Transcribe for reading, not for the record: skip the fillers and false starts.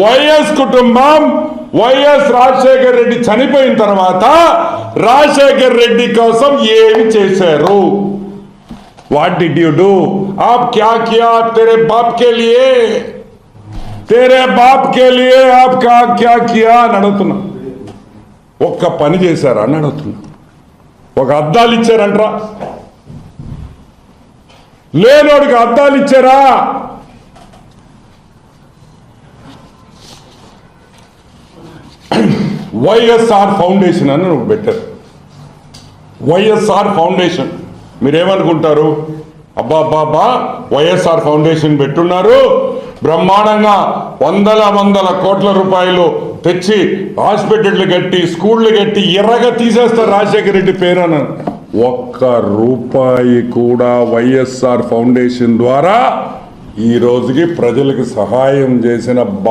YS కుటుంబం YS Rajasekhar Reddy చనిపోయిన తర్వాత రాజశేఖర్ రెడ్డి కోసం ఏమి చేశారు? What did you do? आप क्या किया तेरे बाप के लिए? तेरे बाप के लिए आप क्या किया అని అడుగుతున్నా. ఒక్క పని చేశారా అని అడుగుతున్నా. ఒక అద్దాలు ఇచ్చారంట్రా, లేనోడికి అద్దాలు ఇచ్చారా? వైఎస్ఆర్ ఫౌండేషన్ అని నువ్వు పెట్టారు. వైఎస్ఆర్ ఫౌండేషన్ మీరేమనుకుంటారు? అబ్బాబ్బాబ్బా వైఎస్ఆర్ ఫౌండేషన్ పెట్టున్నారు, బ్రహ్మాండంగా వందల కోట్ల రూపాయలు తెచ్చి హాస్పిటళ్ళు కట్టి స్కూళ్ళు కట్టి ఎర్రగా తీసేస్తారు రాజశేఖర రెడ్డి పేరున. ఒక్క రూపాయి కూడా వైఎస్ఆర్ ఫౌండేషన్ ద్వారా ఈ రోజుకి ప్రజలకు సహాయం చేసిన